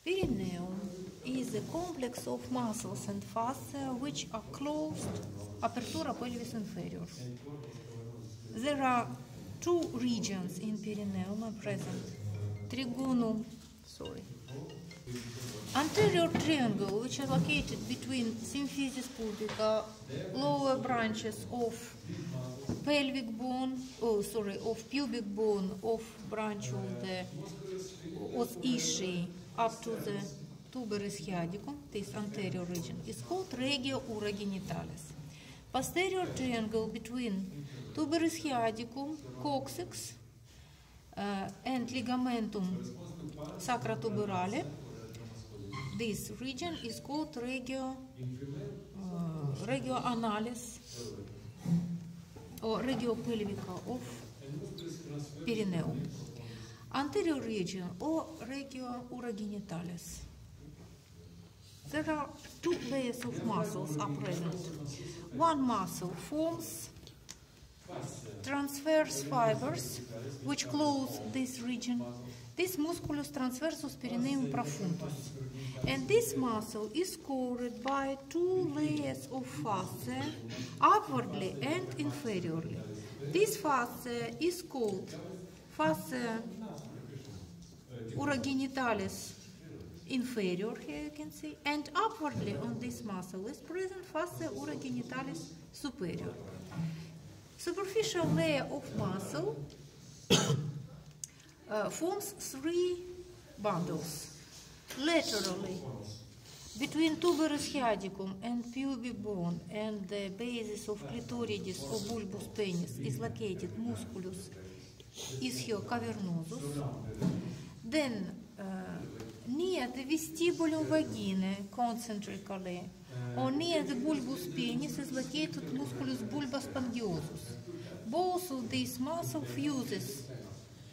Perineum is a complex of muscles and fascia which are closed apertura pelvis inferior. There are two regions in perineum are present. Trigonum, anterior triangle, which is located between symphysis pubica, lower branches of pelvic bone, of pubic bone, of branch of the os ischiae up to the tuberous hiaticum. This anterior region is called regio urogenitalis. Posterior triangle between tuberous hiaticum, coccyx, and ligamentum sacrotuberale. This region is called regio analis or regio pelvica of perineum. Anterior region or regio urogenitalis. There are two layers of muscles are present. One muscle forms transverse fibers which close this region. This musculus transversus perineum profundus. And this muscle is covered by two layers of fascia, upwardly and inferiorly. This fascia is called fascia urogenitalis inferior, here you can see, and upwardly on this muscle is present fascia urogenitalis superior. Superficial layer of muscle forms three bundles. Laterally, between tuberous hiaticum and pubic bone and the basis of clitoridis or bulbus penis is located musculus ischiocavernosus. Then near the vestibulum vaginae, concentrically, or near the bulbus penis is located musculus bulbus spongiosus. Both of these muscles fuses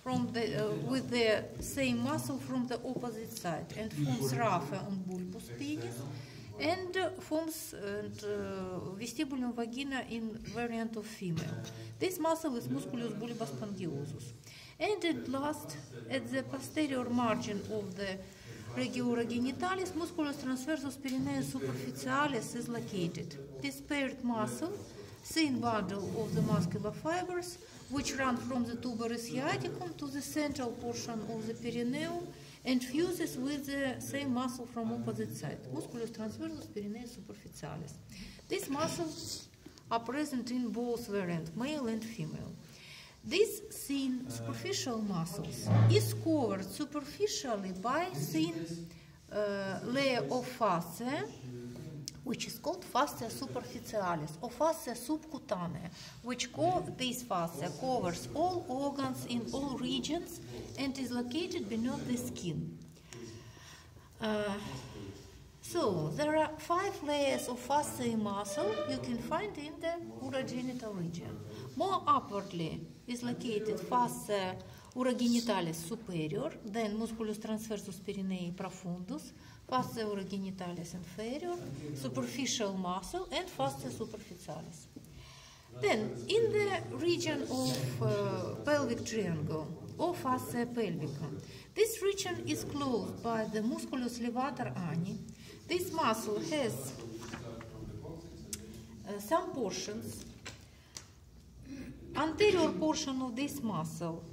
with the same muscle from the opposite side and forms raphe on bulbus penis and forms vestibulum vagina in variant of female. This muscle is musculus bulbus spongiosus. And at last, at the posterior margin of the regio urogenitalis, musculus transversus perineum superficialis is located. This paired muscle, thin bundle of the muscular fibers, which run from the tuberous hiaticum to the central portion of the perineum and fuses with the same muscle from opposite side, musculus transversus perineum superficialis. These muscles are present in both variants, male and female. This thin superficial muscles is covered superficially by thin layer of fascia, which is called fascia superficialis or fascia subcutanea, which this fascia covers all organs in all regions and is located beneath the skin. So there are 5 layers of fasciae muscle you can find in the urogenital region. More upwardly is located fascia urogenitalis superior, then musculus transversus perineum profundus, fascia urogenitalis inferior, superficial muscle, and fascia superficialis. Then, in the region of pelvic triangle, or fascia pelvica, this region is closed by the musculus levator ani. This muscle has some portions. Anterior portion of this muscle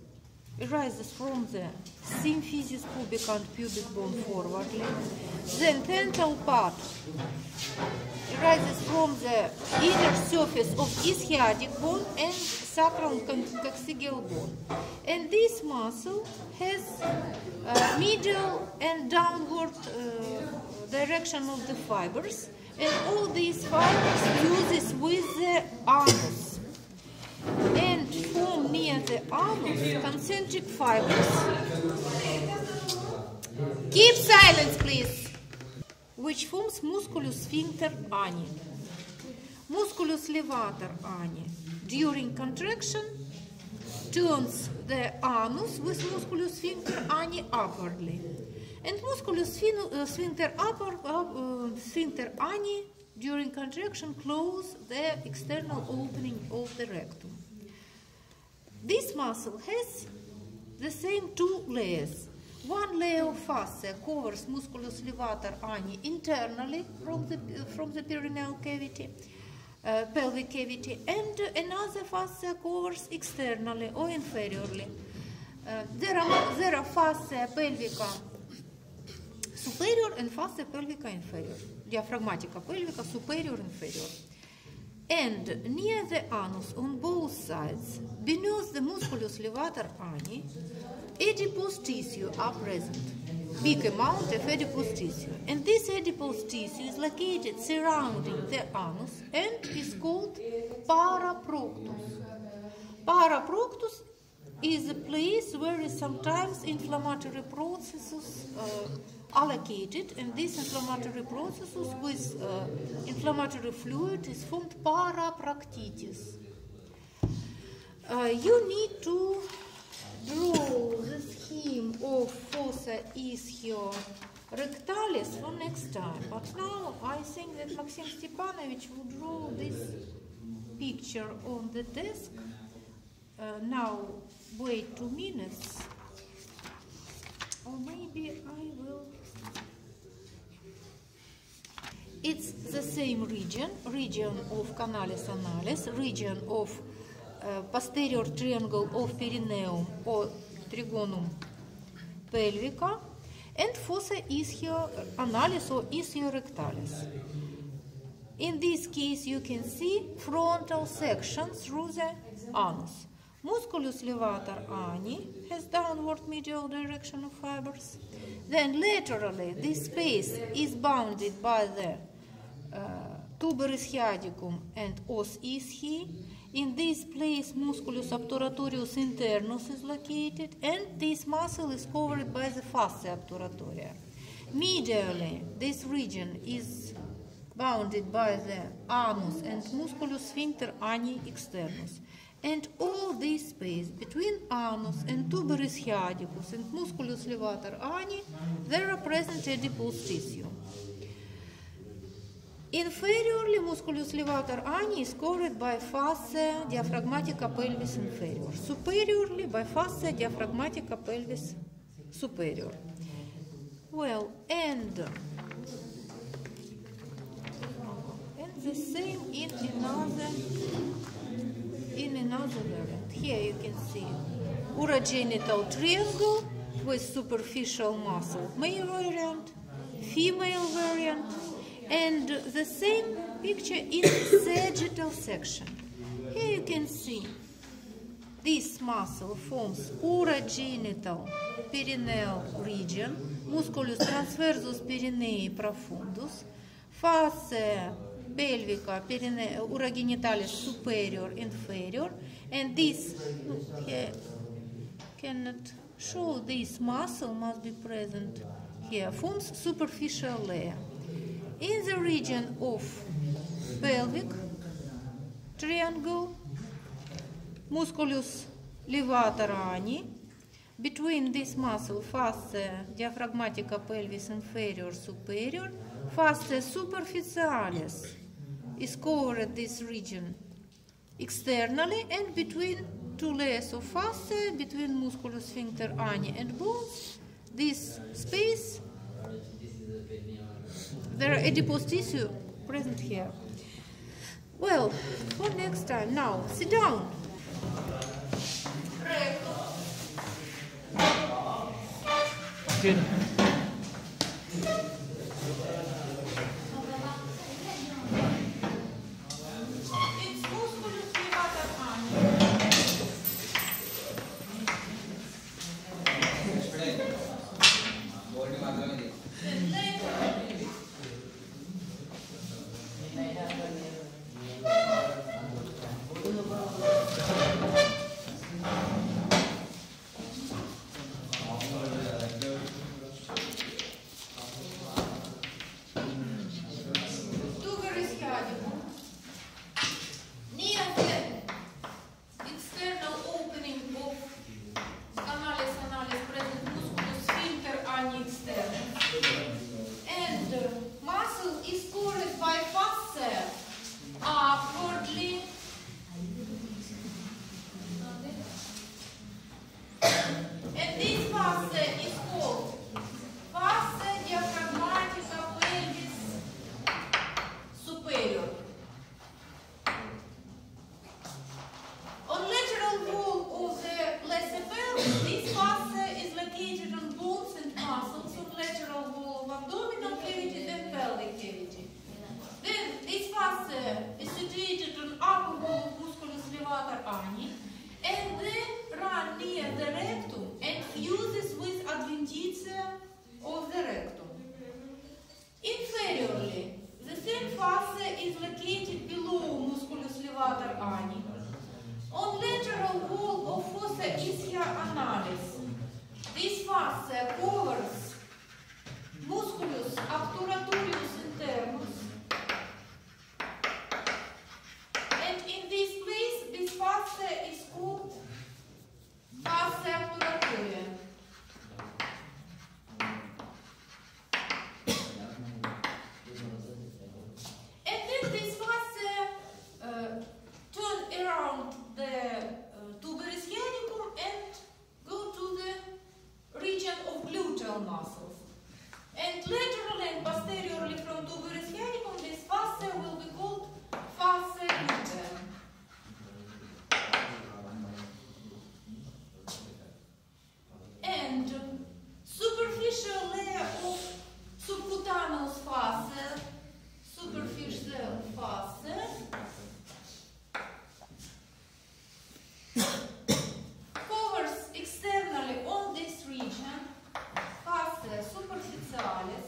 arises from the symphysis pubica and pubic bone forwardly. Then tensile part arises from the inner surface of ischiatic bone and sacral coccygeal bone. And this muscle has medial and downward direction of the fibers, and all these fibers fuses with the anus and form near the anus concentric fibers. Keep silence, please. Which forms musculus sphincter ani. Musculus levator ani during contraction turns the anus with musculus sphincter ani upwardly. And musculus sphincter ani during contraction close the external opening of the rectum. This muscle has the same two layers. one layer of fascia covers musculus levator ani internally from the perineal cavity, pelvic cavity, and another fascia covers externally or inferiorly. There are fascia pelvica superior and fascia pelvica inferior, diaphragmatica pelvica superior inferior. And near the anus on both sides, beneath the musculus levator ani, adipose tissue are present, big amount of adipose tissue. And this adipose tissue is located surrounding the anus and is called paraproctus. Paraproctus is a place where sometimes inflammatory processes are located, and these inflammatory processes with inflammatory fluid is formed paraproctitis. You need to draw the scheme of fossa ischio-rectalis for next time. But now I think that Maxim Stepanovich will draw this picture on the desk. Now wait 2 minutes, or maybe I will. It's the same region of canalis analis, region of posterior triangle of perineum or trigonum pelvica, and fossa ischio-analis or ischio-rectalis. In this case, you can see frontal section through the anus. Musculus levator ani has downward medial direction of fibers. Then laterally, this space is bounded by the tuber ischiadicum and os ischii. In this place, musculus obturatorius internus is located, and this muscle is covered by the fascia obturatoria. Medially, this region is bounded by the anus and musculus sphincter ani externus. And all this space between anus and tuber ischiadicus and musculus levator ani, there are present adipose tissue. Inferiorly, musculus levator ani is covered by fascia diaphragmatica pelvis inferior. Superiorly, by fascia diaphragmatica pelvis superior. Well, and the same in another variant. Here you can see urogenital triangle with superficial muscle, male variant, female variant, and the same picture in sagittal section. Here you can see this muscle forms urogenital perineal region, musculus transversus perinei profundus, fascia pelvica urogenitalis superior inferior, and this here cannot show, this muscle must be present here, forms superficial layer. In the region of pelvic triangle, musculus levator ani, between this muscle fascia diaphragmatica pelvis inferior superior, fascia superficialis is covered this region externally, and between two layers of fascia, between musculus sphincter ani and bones, this space, there are adipose tissue present here. Well, for next time, now sit down. Good. And And laterally and posteriorly from tuberous canicum, this fascia will be called fascia gluten. And superficial layer of subcutaneous fascia, superficial fascia, covers externally on this region, fascia superficialis,